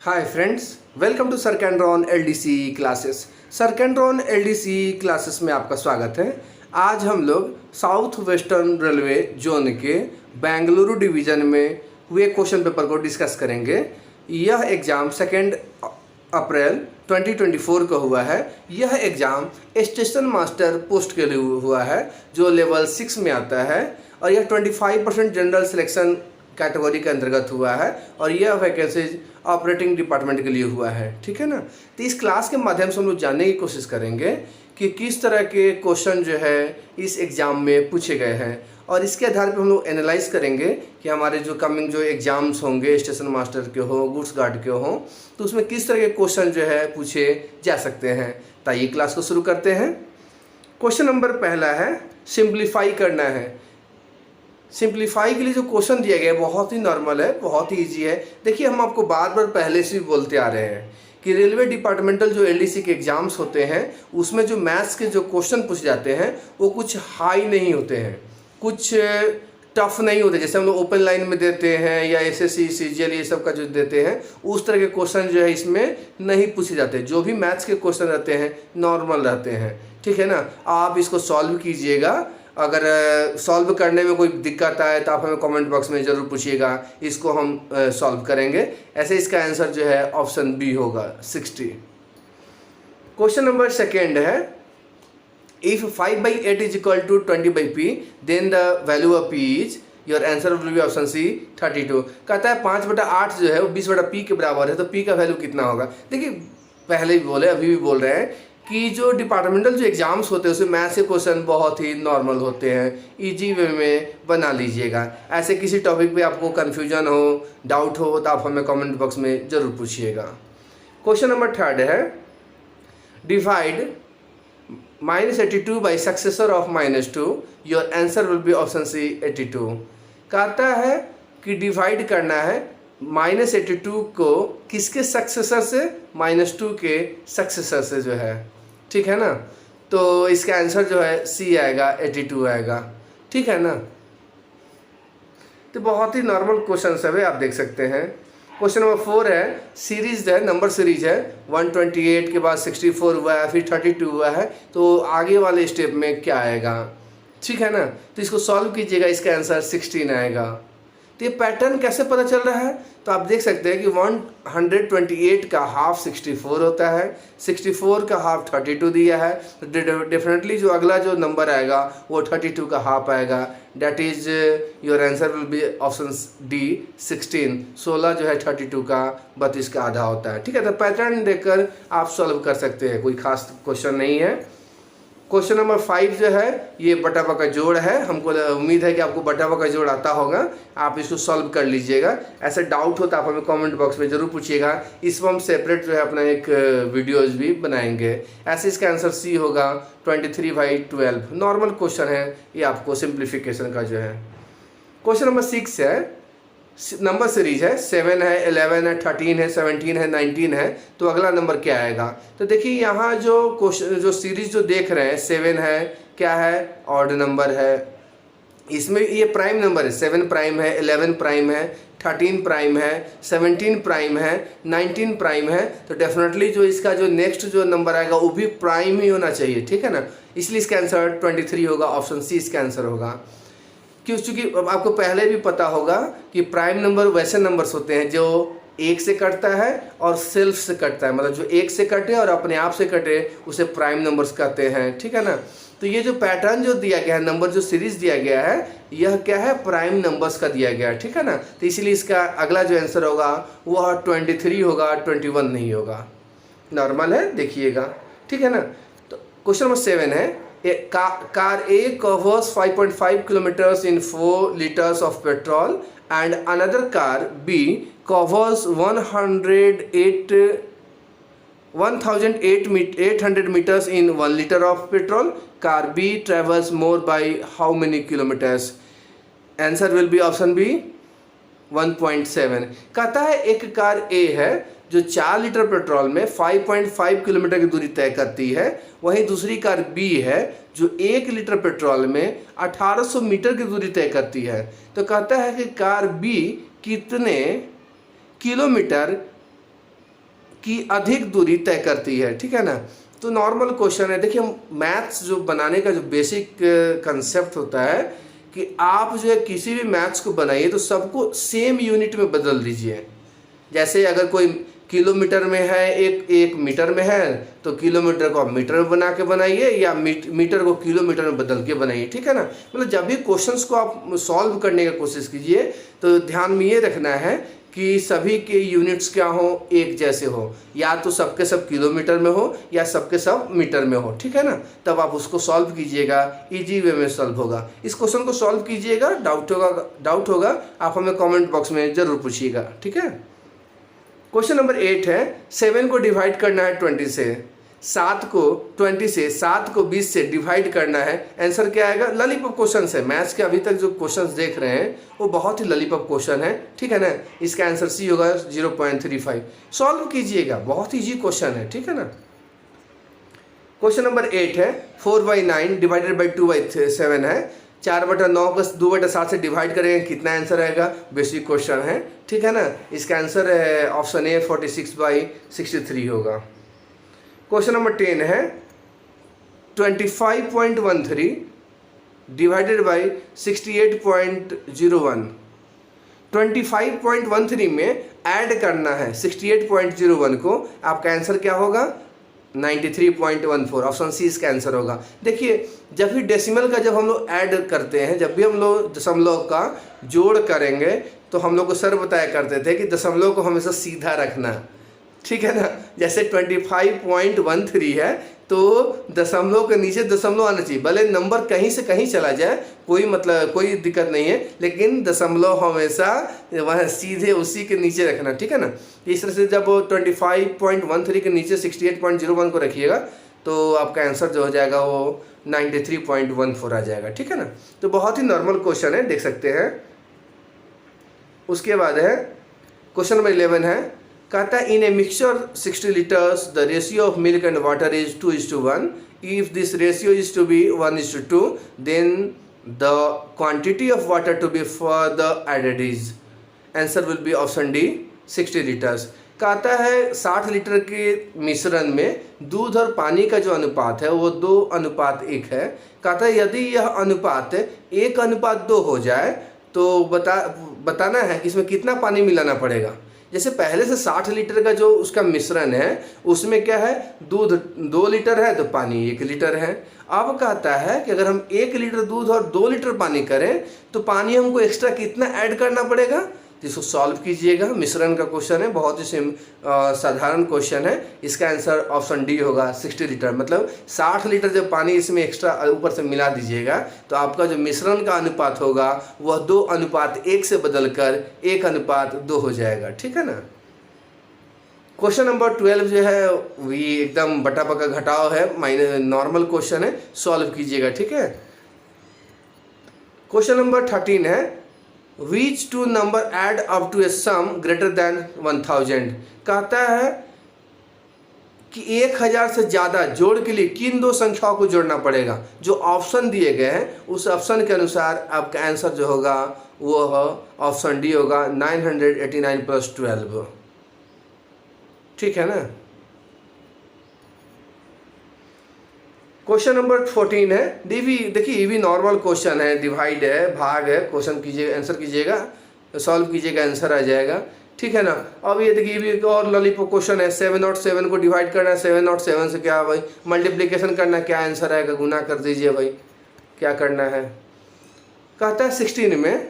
Hi friends, welcome to सरकैंड्रॉन LDC classes. सरकैंड्रॉन LDC classes में आपका स्वागत है। आज हम लोग साउथ वेस्टर्न रेलवे जोन के बेंगलुरु डिवीज़न में हुए क्वेश्चन पेपर को डिस्कस करेंगे। यह एग्ज़ाम 2 अप्रैल 2024 को हुआ है। यह एग्ज़ाम स्टेशन मास्टर पोस्ट के लिए हुआ है जो लेवल 6 में आता है और यह 25% जनरल सिलेक्शन कैटेगरी के अंतर्गत हुआ है और यह वैकेंसीज ऑपरेटिंग डिपार्टमेंट के लिए हुआ है। ठीक है ना। तो इस क्लास के माध्यम से हम लोग जानने की कोशिश करेंगे कि किस तरह के क्वेश्चन जो है इस एग्ज़ाम में पूछे गए हैं और इसके आधार पर हम लोग एनालाइज करेंगे कि हमारे जो कमिंग जो एग्ज़ाम्स होंगे स्टेशन मास्टर के हो, गुड्स गार्ड के हो, तो उसमें किस तरह के क्वेश्चन जो है पूछे जा सकते हैं। तो ये क्लास को शुरू करते हैं। क्वेश्चन नंबर पहला है, सिंप्लीफाई करना है। सिंप्लीफाई के लिए जो क्वेश्चन दिया गया है बहुत ही नॉर्मल है, बहुत ही ईजी है। देखिए, हम आपको बार बार पहले से भी बोलते आ रहे हैं कि रेलवे डिपार्टमेंटल जो एलडीसी के एग्ज़ाम्स होते हैं उसमें जो मैथ्स के जो क्वेश्चन पूछे जाते हैं वो कुछ हाई नहीं होते हैं, कुछ टफ नहीं होते। जैसे हम लोग ओपन लाइन में देते हैं या एसएससी सीजीएल ये सब का जो देते हैं उस तरह के क्वेश्चन जो है इसमें नहीं पूछे जाते। जो भी मैथ्स के क्वेश्चन रहते हैं नॉर्मल रहते हैं। ठीक है ना। आप इसको सॉल्व कीजिएगा। अगर सॉल्व करने में कोई दिक्कत आए तो आप हमें कमेंट बॉक्स में ज़रूर पूछिएगा, इसको हम सॉल्व करेंगे। ऐसे इसका आंसर जो है ऑप्शन बी होगा 60। क्वेश्चन नंबर सेकेंड है, if 5/8 is equal to 20/p then the value of p is, your answer will be option C 32। कहता है 5/8 जो है वो 20/p के बराबर है, तो p का वैल्यू कितना होगा। देखिए, पहले भी बोले अभी भी बोल रहे हैं कि जो डिपार्टमेंटल जो एग्ज़ाम्स होते हैं उसमें मैथ्स के क्वेश्चन बहुत ही नॉर्मल होते हैं, इजी वे में बना लीजिएगा। ऐसे किसी टॉपिक पे आपको कन्फ्यूजन हो, डाउट हो तो आप हमें कमेंट बॉक्स में ज़रूर पूछिएगा। क्वेश्चन नंबर थर्ड है, divide -82 by successor of -2, your answer will be option C 82। कहता है कि डिवाइड करना है -82 को किसके सक्सेसर से, -2 के सक्सेसर से जो है। ठीक है ना। तो इसका आंसर जो है सी आएगा, 82 आएगा। ठीक है ना। तो बहुत ही नॉर्मल क्वेश्चन सब है, आप देख सकते हैं। क्वेश्चन नंबर 4 है, सीरीज है, नंबर सीरीज है। 128 के बाद 64 हुआ है, फिर 32 हुआ है, तो आगे वाले स्टेप में क्या आएगा। ठीक है ना। तो इसको सॉल्व कीजिएगा, इसका आंसर 16 आएगा। तो ये पैटर्न कैसे पता चल रहा है, तो आप देख सकते हैं कि 128 का हाफ 64 होता है, 64 का हाफ 32 दिया है, तो डेफिनेटली जो अगला जो नंबर आएगा वो 32 का हाफ आएगा। That is your answer will be option D 16। 16 जो है 32 का 32 का आधा होता है। ठीक है। तो पैटर्न देखकर आप सॉल्व कर सकते हैं, कोई खास क्वेश्चन नहीं है। क्वेश्चन नंबर 5 जो है ये बटा का जोड़ है। हमको उम्मीद है कि आपको बटा का जोड़ आता होगा, आप इसको सॉल्व कर लीजिएगा। ऐसा डाउट हो तो आप हमें कमेंट बॉक्स में ज़रूर पूछिएगा। इस पर हम सेपरेट जो है अपना एक वीडियोज भी बनाएंगे। ऐसे इसका आंसर सी होगा 23/12। नॉर्मल क्वेश्चन है ये, आपको सिंप्लीफिकेशन का जो है। क्वेश्चन नंबर 6 है, नंबर सीरीज है, 7 है, 11 है, 13 है, 17 है, 19 है, तो अगला नंबर क्या आएगा। तो देखिए यहाँ जो क्वेश्चन जो सीरीज जो देख रहे हैं, 7 है, क्या है, ऑड नंबर है। इसमें ये प्राइम नंबर है, 7 प्राइम है, 11 प्राइम है, 13 प्राइम है, 17 प्राइम है, 19 प्राइम है। तो डेफिनेटली जो इसका जो नेक्स्ट जो नंबर आएगा वो भी प्राइम ही होना चाहिए। ठीक है ना। इसलिए इसका आंसर 23 होगा, ऑप्शन सी इसका आंसर होगा। क्योंकि आपको पहले भी पता होगा कि प्राइम नंबर वैसे नंबर्स होते हैं जो 1 से कटता है और सेल्फ से कटता है, मतलब जो 1 से कटे और अपने आप से कटे उसे प्राइम नंबर्स कहते हैं। ठीक है ना। तो ये जो पैटर्न जो दिया गया है, नंबर जो सीरीज दिया गया है, यह क्या है, प्राइम नंबर्स का दिया गया है। ठीक है ना। तो इसीलिए इसका अगला जो आंसर होगा वह 23 होगा, 21 नहीं होगा। नॉर्मल है, देखिएगा। ठीक है ना। तो क्वेश्चन नंबर 7 है, car A covers 5.5 kilometers in 4 liters of petrol and another car B covers 1,800 meters in 1 liter of petrol. Car B travels more by how many kilometers? Answer will be option B 1.7। कहता है एक car A है जो 4 litre petrol में 5.5 kilometre की दूरी तय करती है, वहीं दूसरी कार बी है जो 1 लीटर पेट्रोल में 1800 मीटर की दूरी तय करती है। तो कहता है कि कार बी कितने किलोमीटर की अधिक दूरी तय करती है, ठीक है ना। तो नॉर्मल क्वेश्चन है। देखिए मैथ्स जो बनाने का जो बेसिक कंसेप्ट होता है कि आप जो है किसी भी मैथ्स को बनाइए तो सबको सेम यूनिट में बदल दीजिए। जैसे अगर कोई किलोमीटर में है, एक मीटर में है, तो किलोमीटर को आप मीटर में बना के बनाइए या मीटर को किलोमीटर में बदल के बनाइए, ठीक है ना। मतलब जब भी क्वेश्चंस को आप सॉल्व करने की कोशिश कीजिए तो ध्यान में ये रखना है कि सभी के यूनिट्स क्या हो, एक जैसे हो, या तो सबके सब किलोमीटर में हो या सबके सब मीटर में हो, ठीक है ना। तब आप उसको सॉल्व कीजिएगा, इजी वे में सॉल्व होगा। इस क्वेश्चन को सॉल्व कीजिएगा, डाउट होगा आप हमें कमेंट बॉक्स में ज़रूर पूछिएगा, ठीक है। क्वेश्चन नंबर 8 है, 7 को डिवाइड करना है 20 से, 7 को 20 से डिवाइड करना है। आंसर क्या आएगा? लॉलीपॉप क्वेश्चन है। मैथ्स के अभी तक जो क्वेश्चंस देख रहे हैं वो बहुत ही लॉलीपॉप क्वेश्चन है, ठीक है ना। इसका आंसर सी होगा 0.35। सॉल्व कीजिएगा, बहुत ईजी क्वेश्चन है, ठीक है ना। क्वेश्चन नंबर 8 है, 4/9 डिवाइडेड बाई 2/7 है। 4/9 को 2/7 से डिवाइड करेंगे, कितना आंसर आएगा? बेसिक क्वेश्चन है, ठीक है ना। इसका आंसर है ऑप्शन ए 46/63 होगा। क्वेश्चन नंबर 10 है, 25.13 डिवाइडेड बाई 68.01। 25.13 में ऐड करना है 68.01 को, आपका आंसर क्या होगा? 93.14। ऑप्शन सी इसका आंसर होगा। देखिए जब भी डेसिमल का जब हम लोग ऐड करते हैं, जब भी हम लोग दशमलव का जोड़ करेंगे तो हम लोग को सर बताया करते थे कि दशमलव को हमेशा सीधा रखना, ठीक है ना। जैसे 25.13 है तो दशमलव के नीचे दशमलव आना चाहिए, भले नंबर कहीं से कहीं चला जाए, कोई दिक्कत नहीं है, लेकिन दशमलव हमेशा वह सीधे उसी के नीचे रखना, ठीक है ना। इस तरह से जब 25.13 के नीचे 68.01 को रखिएगा तो आपका आंसर जो हो जाएगा वो 93.14 आ जाएगा, ठीक है ना। तो बहुत ही नॉर्मल क्वेश्चन है, देख सकते हैं। उसके बाद है क्वेश्चन नंबर 11 है, कहता है in a mixture 60 liters the ratio of milk and water is 2:1। If this ratio is to be 1:2 then the quantity of water to be further added is. Answer will be option D 60 liters. कहता है 60 litre के मिश्रण में दूध और पानी का जो अनुपात है वो 2:1 है। कहता है यदि यह अनुपात 1:2 हो जाए तो बताना है कि इसमें कितना पानी मिलाना पड़ेगा। जैसे पहले से 60 लीटर का जो उसका मिश्रण है उसमें क्या है, दूध 2 लीटर है तो पानी 1 लीटर है। अब कहता है कि अगर हम 1 लीटर दूध और 2 लीटर पानी करें तो पानी हमको एक्स्ट्रा कितना ऐड करना पड़ेगा। इसको सॉल्व कीजिएगा, मिश्रण का क्वेश्चन है, बहुत ही साधारण क्वेश्चन है। इसका आंसर ऑप्शन डी होगा 60 लीटर। मतलब 60 लीटर जब पानी इसमें एक्स्ट्रा ऊपर से मिला दीजिएगा तो आपका जो मिश्रण का अनुपात होगा वह 2:1 से बदलकर 1:2 हो जाएगा, ठीक है ना। क्वेश्चन नंबर 12 जो है वही एकदम बटा बका घटाव है, नॉर्मल क्वेश्चन है, सॉल्व कीजिएगा, ठीक है। क्वेश्चन नंबर 13 है, Which two number add up to a sum greater than 1000। कहता है कि 1000 से ज़्यादा जोड़ के लिए किन दो संख्याओं को जोड़ना पड़ेगा। जो ऑप्शन दिए गए हैं उस ऑप्शन के अनुसार आपका आंसर जो होगा वो ऑप्शन डी होगा 989 + 12, ठीक है ना। क्वेश्चन नंबर 14 है, देखिए ये भी नॉर्मल क्वेश्चन है, डिवाइड है, भाग है। क्वेश्चन कीजिए, आंसर कीजिएगा, सॉल्व कीजिएगा, आंसर आ जाएगा, ठीक है ना। अब ये देखिए ये भी एक और लॉलीपॉप क्वेश्चन है, 7 और 7 को डिवाइड करना है, 7 और 7 से क्या भाई मल्टीप्लिकेशन करना है, क्या आंसर आएगा, गुना कर दीजिए भाई, क्या करना है। कहता है 16 में,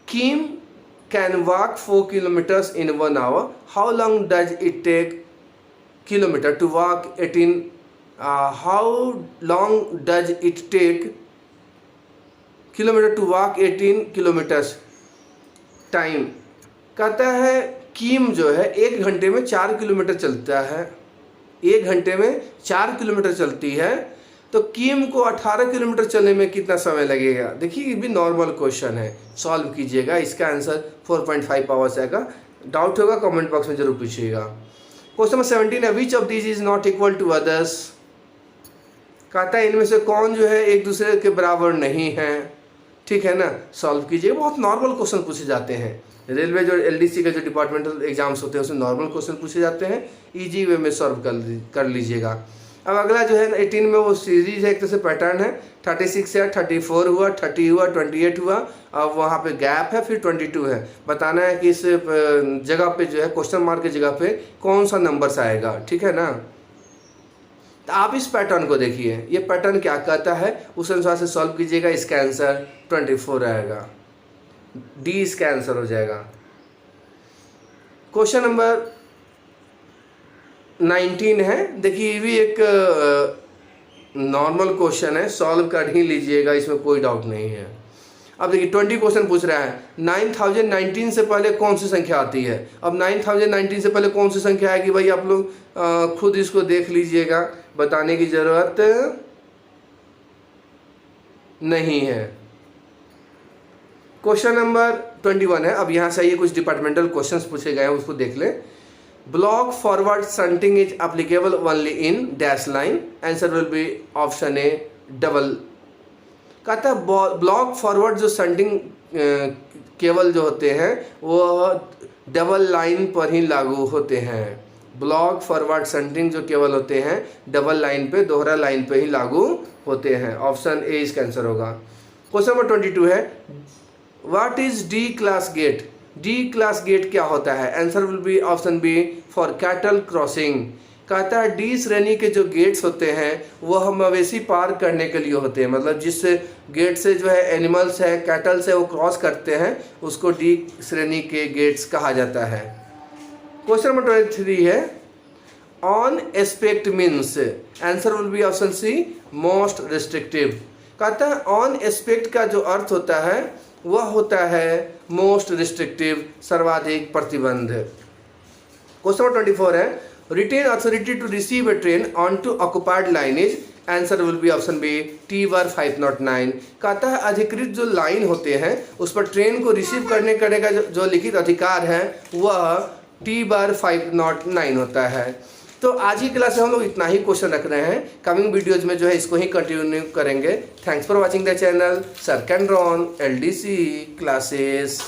Kim can walk 4 kilometers in 1 hour, how long does it take kilometer to walk 18 how long does it take kilometer to walk 18 kilometers time. कहता है किम जो है 1 घंटे में 4 किलोमीटर चलता है, 1 घंटे में 4 किलोमीटर चलती है, तो किम को 18 किलोमीटर चलने में कितना समय लगेगा। देखिए ये भी नॉर्मल क्वेश्चन है, सॉल्व कीजिएगा, इसका आंसर 4.5 आवर्स आएगा। डाउट होगा कमेंट बॉक्स में जरूर पूछिएगा। क्वेश्चन नंबर 17 है, which of these is not equal to others. कहता है इनमें से कौन जो है एक दूसरे के बराबर नहीं है, ठीक है ना। सॉल्व कीजिए, बहुत नॉर्मल क्वेश्चन पूछे जाते हैं। रेलवे जो एलडीसी के जो डिपार्टमेंटल एग्जाम्स होते हैं उसमें नॉर्मल क्वेश्चन पूछे जाते हैं, इजी वे में सॉल्व कर लीजिएगा। अब अगला जो है 18 में वो सीरीज है, एक तरह से पैटर्न है। 36 है, 34 हुआ, 30 हुआ, 28 हुआ, अब वहाँ पे गैप है, फिर 22 है। बताना है कि इस जगह पे जो है क्वेश्चन मार्क की जगह पे कौन सा नंबर्स आएगा, ठीक है ना। तो आप इस पैटर्न को देखिए, ये पैटर्न क्या कहता है उस अनुसार से सॉल्व कीजिएगा। इसका आंसर 24 आएगा, डी इसका आंसर हो जाएगा। क्वेश्चन नंबर 19 है, देखिए ये भी एक नॉर्मल क्वेश्चन है, सॉल्व कर ही लीजिएगा, इसमें कोई डाउट नहीं है। अब देखिए 20 क्वेश्चन पूछ रहा है 9019 से पहले कौन सी संख्या आती है। अब 9019 से पहले कौन सी संख्या आएगी भाई, आप लोग खुद इसको देख लीजिएगा, बताने की ज़रूरत नहीं है। क्वेश्चन नंबर 21 है, अब यहाँ से ये कुछ डिपार्टमेंटल क्वेश्चंस पूछे गए हैं, उसको देख ले। Block forward shunting is applicable only in dash line, answer will be option A double. कहता है ब्लॉक फॉरवर्ड जो शंटिंग केबल जो होते हैं वो डबल लाइन पर ही लागू होते हैं। ब्लॉक फॉरवर्ड शंटिंग जो केबल होते हैं डबल लाइन पे, दोहरा लाइन पे ही लागू होते हैं। ऑप्शन ए इसका आंसर होगा। क्वेश्चन नंबर 22 है, what is D class gate. D class gate क्या होता है, answer will be option B for cattle crossing. कहता है डी श्रेणी के जो गेट्स होते हैं वह मवेशी पार करने के लिए होते हैं, मतलब जिस गेट से जो है एनिमल्स है, कैटल्स है, वो क्रॉस करते हैं उसको डी श्रेणी के गेट्स कहा जाता है। क्वेश्चन नंबर 23 है, on aspect means, answer will be option C most restrictive. कहता है ऑन एस्पेक्ट का जो अर्थ होता है वह होता है मोस्ट रिस्ट्रिक्टिव, सर्वाधिक प्रतिबंध। क्वेश्चन नंबर 24 है, written authority to receive a train on to occupied line is, answer will be option B T/bar 509। कहता है अधिकृत जो लाइन होते हैं उस पर ट्रेन को रिसीव करने का जो लिखित अधिकार है वह T/bar 509 होता है। तो आज की क्लास में हम लोग इतना ही क्वेश्चन रख रहे हैं, कमिंग वीडियोज में जो है इसको ही कंटिन्यू करेंगे। Thanks for watching the channel सरकैंड्रॉन LDC क्लासेस।